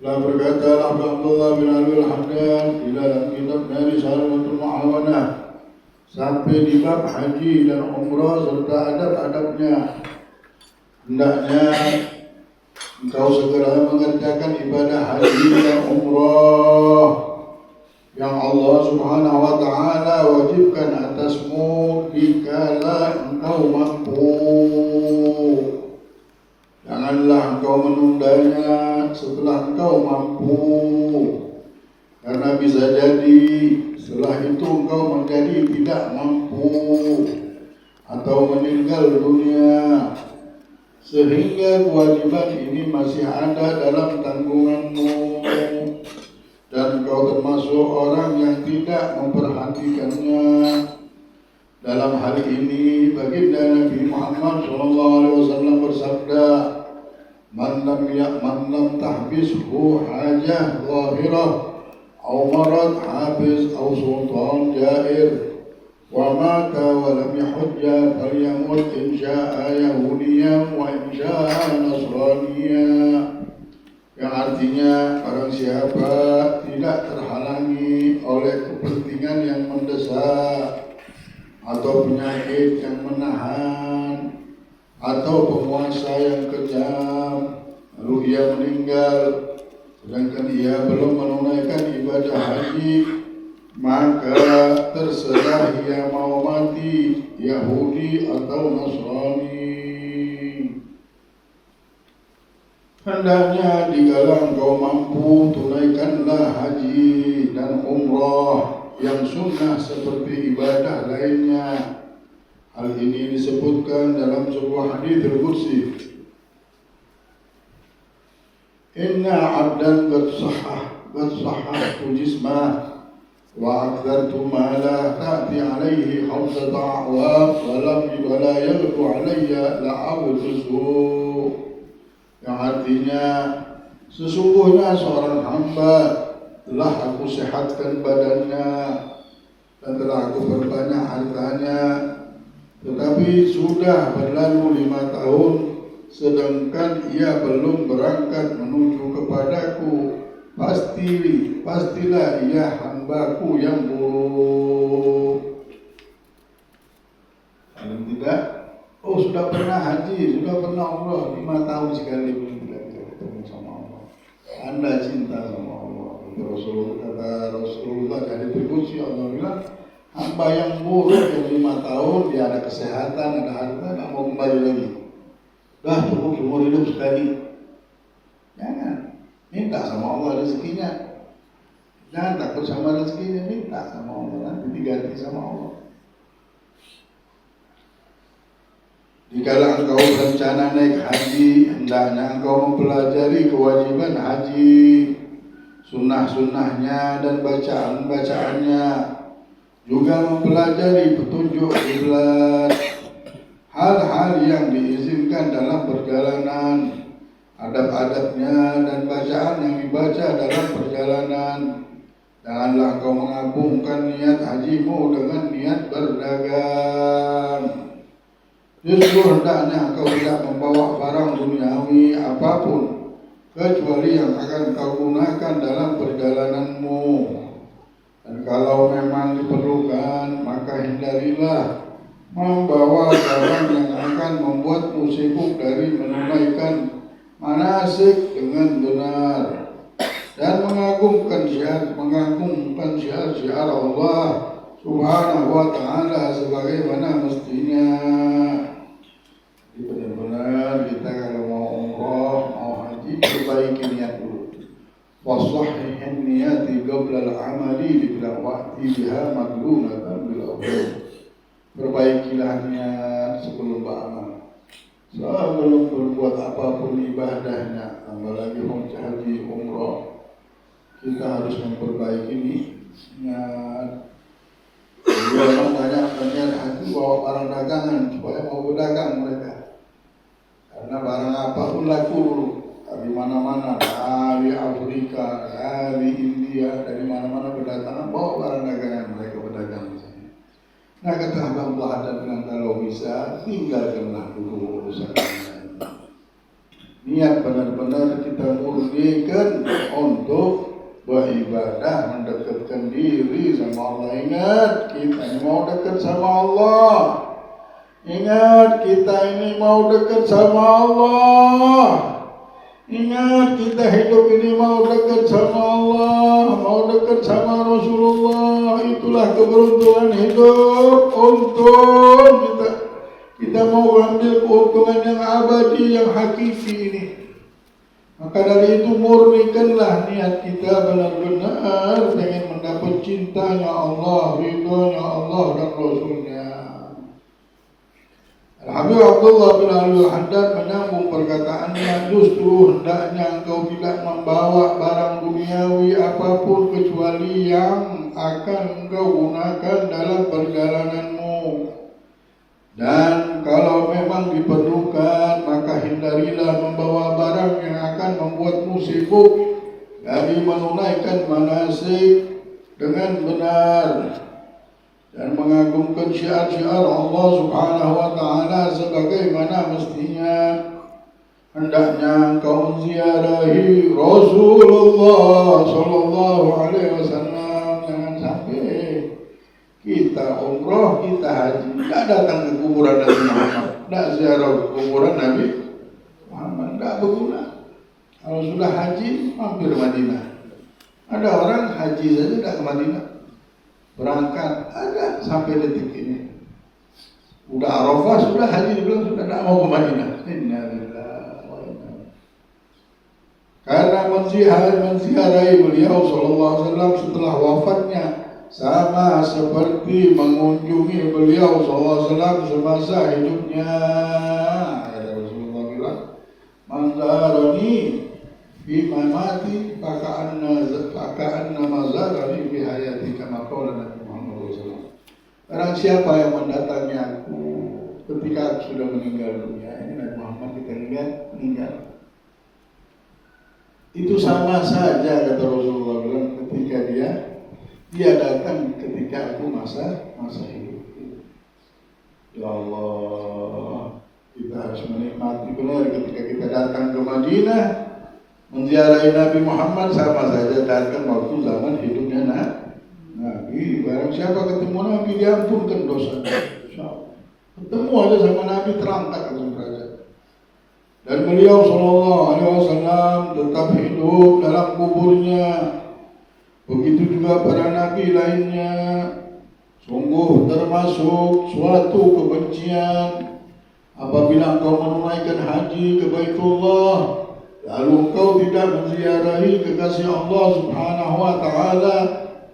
telah berkata Abdullah bin Al-Hamdan di dalam kitabnya Risalatul Mu'awanah sampai di bab haji dan umrah serta adab-adabnya. Hendaknya engkau segera mengerjakan ibadah haji dan umrah yang Allah Subhanahu wa ta'ala wajibkan atasmu dikala engkau mampu. Janganlah engkau menundanya setelah engkau mampu, karena bisa jadi setelah itu engkau menjadi tidak mampu atau meninggal dunia, sehingga kewajiban ini masih ada dalam tanggunganmu dan engkau termasuk orang yang tidak memperhatikannya. Dalam hal ini baginda Nabi Muhammad SAW bersabda, Man lam tahbishu hajah zahirah aw marad hafiz aw sultan jair wa mata wa lam yahujja falyamut in sya'a yahudiyan wa in sya'a nasraniyan. Yang artinya barang siapa tidak terhalangi oleh kepentingan yang mendesak atau penyakit yang menahan atau penguasa yang kejam, lalu ia meninggal sedangkan ia belum menunaikan ibadah haji, maka terserah ia mau mati Yahudi atau Nasrani. Hendaknya dikala engkau mampu, tunaikanlah haji dan umrah yang sunnah seperti ibadah lainnya. Hal ini disebutkan dalam sebuah hadis al-Qudsi. Inna 'abdan qad sahhahtu jismah wa aktsartu ma la ta'ti 'alaihi khamsata a'wam wa la yaghdu 'alayya la'awtuhu. Yang artinya, sesungguhnya seorang hamba telah aku sehatkan badannya dan telah aku perbanyak hartanya, tetapi sudah berlalu 5 tahun sedangkan ia belum berangkat menuju kepadaku. Pastilah ia hambaku yang buruk. Kalau tidak, sudah pernah haji, sudah pernah umrah 5 tahun sekali belum tidak ketemu sama Allah. Anda cinta sama Allah. Rasulullah dari berkunci Allah bilang, hamba yang buruk yang 5 tahun dia ada kesehatan, ada harta, tak mau kembali lagi. Dah cukup seumur hidup sekali. Jangan minta sama Allah rezekinya. Jangan takut sama rezekinya, minta sama Allah, nanti diganti sama Allah. Jikalau engkau berencana naik haji, hendaknya engkau mempelajari kewajiban haji, sunnah-sunnahnya dan bacaan-bacaannya, juga mempelajari petunjuk kiblat, hal-hal yang diizinkan dalam perjalanan, adab-adabnya dan bacaan yang dibaca dalam perjalanan. Janganlah engkau mengagungkan niat hajimu dengan niat berdagang. Justru hendaknya engkau tidak membawa barang duniawi apapun kecuali yang akan kau gunakan dalam perjalananmu. Dan kalau memang diperlukan, maka hindarilah membawa barang yang akan membuatmu sibuk dari menunaikan manasik dengan benar dan mengagungkan syiar Allah Subhanahu wa ta'ala sebagaimana mestinya. Benar-benar kita kalau mau umrah, mau haji, perbaiki niat dulu. Wasahhihin niyati qabla al-amali bila wa'ti biha maglunatan bil awal. Perbaikilah niat sebelum beramal, sebelum berbuat apapun ibadahnya, tambah lagi haji umrah, kita harus memperbaiki niat. Dia orang banyak haji bawa barang dagangan supaya mau berdagang mereka. Karena barang apapun laku dulu dari mana-mana, dari Afrika, dari India, dari mana-mana berdatangan bawa barang dagangan mereka berdagang di sini. Nah kata Allah dan bilang kalau bisa tinggalkanlah dulu urusan niat benar-benar kita pergikan untuk beribadah, mendekatkan diri sama Allah. Ingat, kita ini mau dekat sama Allah. Ingat, kita ini mau dekat sama Allah. Ingat, kita hidup ini mau dekat sama Allah, mau dekat sama Rasulullah. Itulah keberuntungan hidup untuk kita mau ambil keuntungan yang abadi, yang hakiki ini. Maka dari itu murnikanlah niat kita benar-benar pengen mendapat cintanya Allah, ridhonya Allah dan Rasulnya. Al-Habib Abdullah bin Al-Haddad menyambung perkataannya, justru hendaknya engkau tidak membawa barang duniawi apapun kecuali yang akan engkau gunakan dalam perjalananmu. Dan kalau memang diperlukan, maka hindarilah membawa barang yang akan membuatmu sibuk dari menunaikan manasik dengan benar dan mengagungkan syiar-syiar Allah Subhanahu wa Ta'ala sebagaimana mestinya. Hendaknya engkau menziarahi Rasulullah Sallallahu Alaihi Wasallam. Jangan sampai kita umrah, kita haji, tidak datang ke kuburan Nabi Muhammad, tidak ziarah kuburan Nabi Muhammad, tidak berguna. Kalau sudah haji, mampir Madinah. Ada orang haji saja tidak ke Madinah, berangkat, ada sampai detik ini. Udah Arafah, sudah haji, dibilang sudah tidak mau ke Madinah. Karena menziarahi beliau Sallallahu Alaihi Wasallam setelah wafatnya sama seperti mengunjungi beliau Sallallahu Alaihi Wasallam semasa hidupnya. Rasulullah bilang, "Man zarani fi mamati faka'anna mazarani fi hayati," kama qala Nabi Muhammad SAW. Barang siapa yang mendatangi aku ketika aku sudah meninggal dunia, ini Nabi Muhammad kita lihat meninggal, itu sama saja kata Rasulullah bilang ketika dia datang ketika aku masa hidup. Ya Allah, kita harus menikmati benar ketika kita datang ke Madinah menziarahi Nabi Muhammad, sama saja datang waktu zaman hidupnya Nabi. Barang siapa ketemu Nabi diampunkan dosa. Ketemu aja sama Nabi terangkat ke derajat. Dan beliau Sallallahu Alaihi Wasallam tetap hidup dalam kuburnya. Begitu juga para nabi lainnya. Sungguh termasuk suatu kebencian apabila engkau menunaikan haji ke Baitullah lalu engkau tidak menziarahi kekasih Allah Subhanahu wa Ta'ala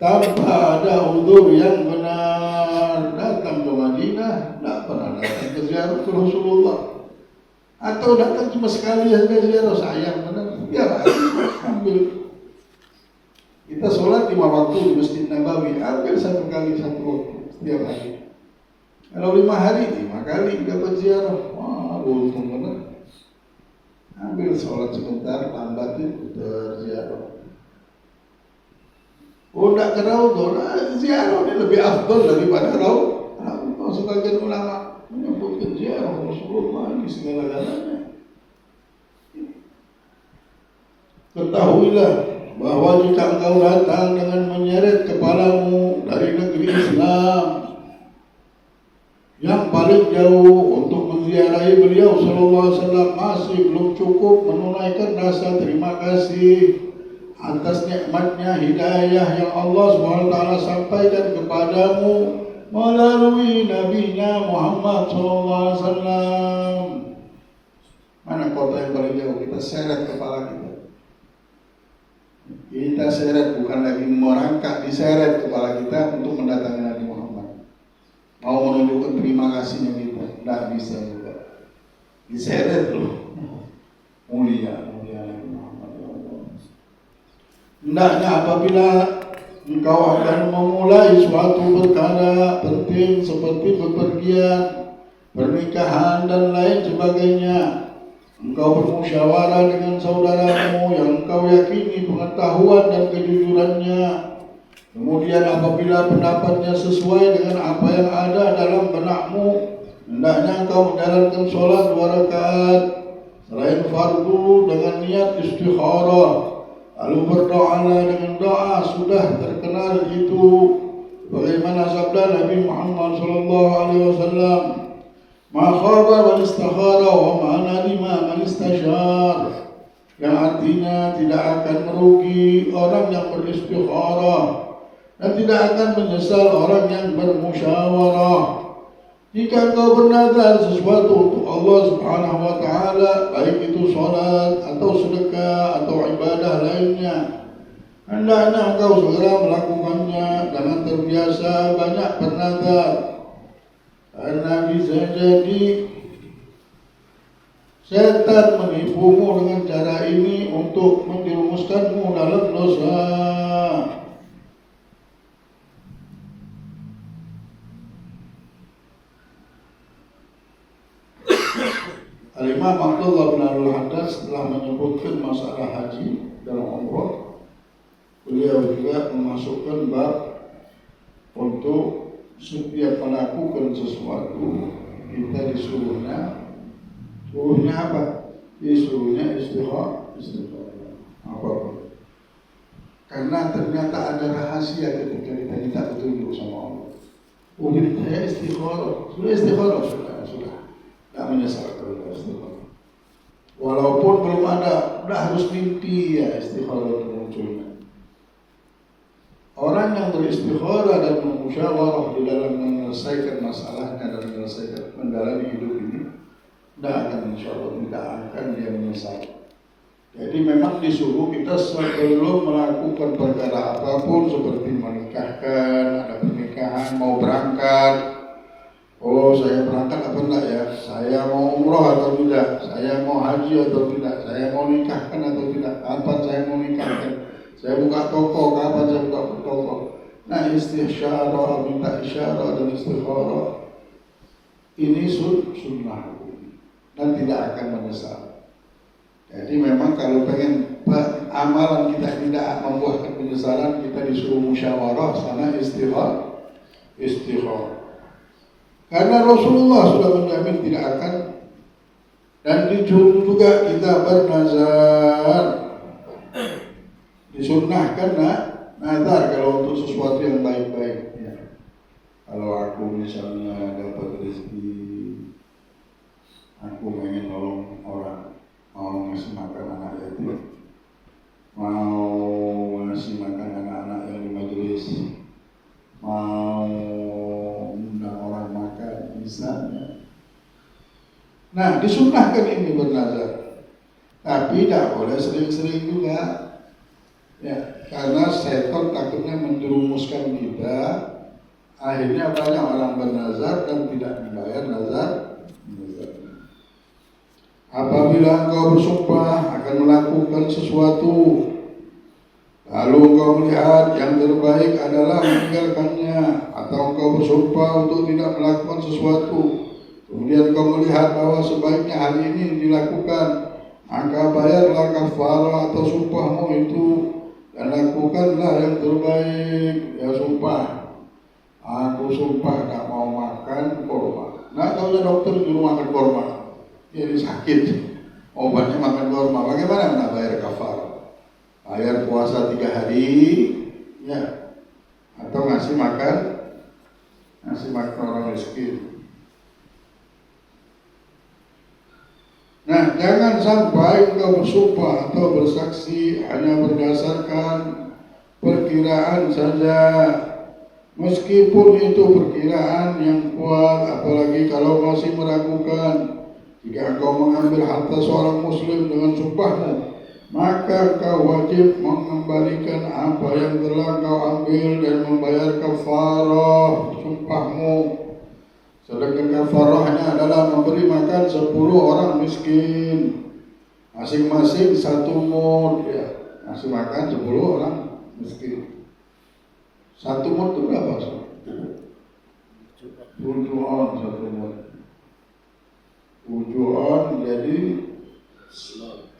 tanpa ada uzur yang benar. Datang ke Madinah, tidak pernah datang ke ziarah ke Rasulullah, atau datang cuma sekali saja ziarah, sayang benar. Ya, ambil. Kita sholat 5 waktu di Masjid Nabawi, hampir 1 kali 1 waktu setiap hari. Kalau 5 hari, 5 kali dapat ziarah. Wah, untung benar. Ambil sholat sebentar, lambatin, putar ziarah. Oh, tidak ke Raudhah, ziarah ini lebih afdal daripada Raudhah. Sebagian ulama menyebutkan ziarah Rasulullah ini segala-galanya. Ketahuilah bahwa jika engkau datang dengan menyeret kepalamu dari negeri Islam yang paling jauh untuk menziarahi beliau Sallallahu Alaihi Wasallam, masih belum cukup menunaikan rasa terima kasih atas nikmatnya hidayah yang Allah SWT sampaikan kepadamu melalui Nabi-Nya Muhammad Sallallahu Alaihi Wasallam. Mana kota yang paling jauh? Kita seret kepala kita. Kita seret, bukan lagi merangkak, diseret kepala kita untuk mendatangi Nabi Muhammad. Mau menunjukkan terima kasihnya kita, tidak bisa juga. Diseret loh. Mulia Nabi Muhammad. Hendaknya apabila engkau akan memulai suatu perkara penting seperti bepergian, pernikahan dan lain sebagainya, engkau bermusyawarah dengan saudaramu yang engkau yakini pengetahuan dan kejujurannya. Kemudian apabila pendapatnya sesuai dengan apa yang ada dalam benakmu, hendaknya engkau menjalankan sholat 2 rakaat Selain fardu dengan niat istikharah, lalu berdoalah dengan doa sudah terkenal itu bagaimana sabda Nabi Muhammad sallallahu alaihi wasallam, "Ma khaba man istakhara wa ma nadima man istashar." Yang artinya tidak akan merugi orang yang beristikharah dan tidak akan menyesal orang yang bermusyawarah. Jika engkau bernazar sesuatu untuk Allah Subhanahu wa taala, baik itu salat atau sedekah atau ibadah lainnya, hendaknya engkau segera melakukannya. Jangan terbiasa banyak bernazar, karena bisa jadi setan menipumu dengan cara ini untuk menjerumuskanmu dalam dosa. Al-Imam Abdullah bin Al-Haddad setelah menyebutkan masalah haji dalam umrah, beliau juga memasukkan bab untuk setiap melakukan sesuatu kita disuruhnya apa? Disuruhnya istikharah. Apa? Karena ternyata ada rahasia ketika kita minta petunjuk sama Allah. Saya istikharah, sudah. Tak menyesal kalau istikharah. Walaupun belum ada, udah harus mimpi ya istikharah itu munculnya. Orang yang beristikharah dan bermusyawarah di dalam menyelesaikan masalahnya dan menyelesaikan menjalani hidup ini, tidak akan insyaallah tidak akan dia menyesal. Jadi memang disuruh kita sebelum melakukan perkara apapun seperti menikahkan, ada pernikahan, mau berangkat. Oh, saya berangkat apa enggak ya? Saya mau umroh atau tidak? Saya mau haji atau tidak? Saya mau nikahkan atau tidak? Kapan saya mau nikahkan? Saya buka toko, kapan saya buka toko? Nah, istisyarah, minta isyarah dan istikharah ini sunnah dan tidak akan menyesal. Jadi memang kalau pengen amalan kita tidak membuahkan penyesalan, kita disuruh musyawarah sama istikharah. Karena Rasulullah sudah menjamin tidak akan, dan disuruh juga kita bernazar. Disunnahkan nazar kalau untuk sesuatu yang baik-baik. Ya. Kalau aku misalnya dapat rezeki, aku ingin nolong orang, mau ngasih makan anak yatim, mau ngasih makan anak-anak yang di majelis, mau undang orang makan misalnya. Nah, disunnahkan ini bernazar, tapi tidak boleh sering-sering juga, ya, karena setan takutnya menjerumuskan kita. Akhirnya banyak orang bernazar dan tidak dibayar nazar. Apabila engkau bersumpah akan melakukan sesuatu, lalu engkau melihat yang terbaik adalah meninggalkannya, atau engkau bersumpah untuk tidak melakukan sesuatu, kemudian engkau melihat bahwa sebaiknya hal ini dilakukan, maka bayarlah kafarah atau sumpahmu itu dan lakukanlah yang terbaik. Ya, sumpah, aku sumpah tak mau makan korma. Nah, tahunya dokter nyuruh makan korma, jadi sakit, obatnya makan korma. Bagaimana nak bayar kafarah? Bayar puasa 3 hari, ya, atau ngasih makan orang miskin. Nah, jangan sampai engkau bersumpah atau bersaksi hanya berdasarkan perkiraan saja, meskipun itu perkiraan yang kuat, apalagi kalau masih meragukan. Jika engkau mengambil harta seorang muslim dengan sumpahmu, maka engkau wajib mengembalikan apa yang telah engkau ambil dan membayar kafarah sumpahmu. Sedangkan kafarahnya adalah memberi makan 10 orang miskin, masing-masing 1 mud, ya, ngasih makan 10 orang miskin. 1 mud itu berapa? 7 on 1 mud. 7 on jadi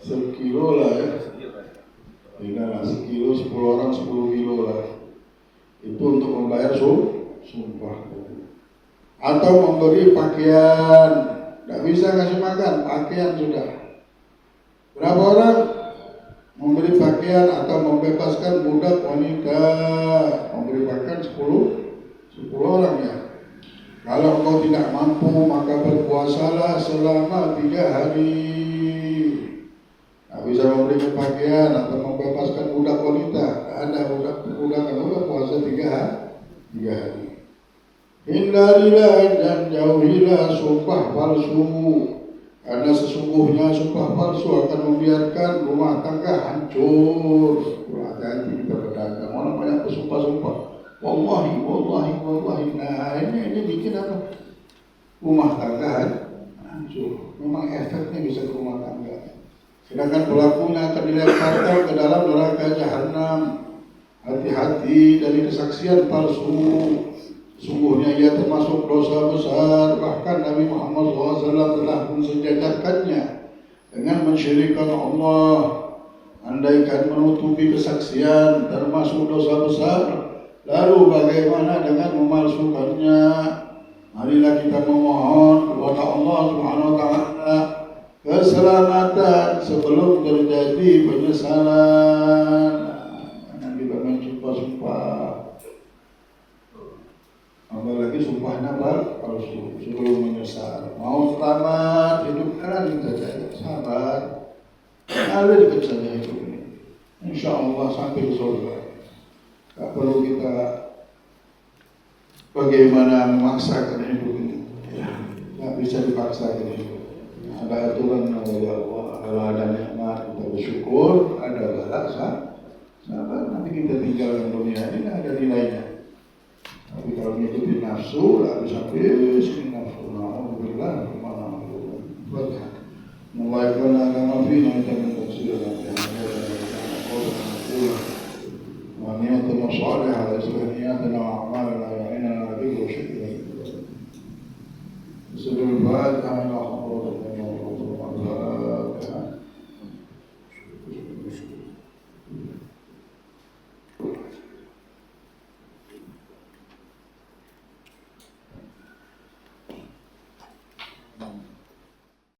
sekilo lah ya. Tidak, sekilo 10 orang 10 kilo lah. Itu untuk membayar sumpah. Atau memberi pakaian, tidak bisa ngasih makan, pakaian sudah. Berapa orang memberi pakaian atau membebaskan budak wanita? Memberi pakaian 10 orang ya. Kalau engkau tidak mampu maka berpuasalah selama 3 hari. Tak bisa memberi pakaian atau membebaskan budak wanita. Tak ada budak kalau puasa 3 hari. Hindarilah dan jauhilah sumpah palsu, karena sesungguhnya sumpah palsu akan membiarkan rumah tangga hancur. Hati-hati kita berdagang. Orang banyak bersumpah-sumpah. Wallahi. Nah ini bikin apa? Rumah tangga hancur. Memang efeknya bisa ke rumah tangga. Sedangkan pelakunya akan dilemparkan ke dalam neraka jahanam. Hati-hati dari kesaksian palsu. Sungguhnya ia termasuk dosa besar. Bahkan Nabi Muhammad SAW telah mensejajarkannya dengan mensyirikkan Allah. Andaikan menutupi kesaksian termasuk dosa besar, lalu bagaimana dengan memalsukannya? Marilah kita memohon kepada Allah Subhanahu wa taala keselamatan sebelum terjadi penyesalan. Jangan kita mensumpah-sumpah. Apalagi sumpahnya palsu sebelum menyesal. Mau selamat hidup kan saja, sabar. Ada dekat saja hidup ini. Insya Allah sampai ke surga. Tak perlu kita bagaimana memaksakan hidup ini. Tak bisa dipaksakan hidup. Ada aturan dari Allah. Kalau ada nikmat kita bersyukur, ada bala sabar. Nanti kita tinggalkan dunia ini ada nilainya. Tapi kalau mengikuti nafsu, habis ini nafsu. Alhamdulillah, mulai kena agama fina dan mentasirkan niatana salihah, islahiyatana wa a'malana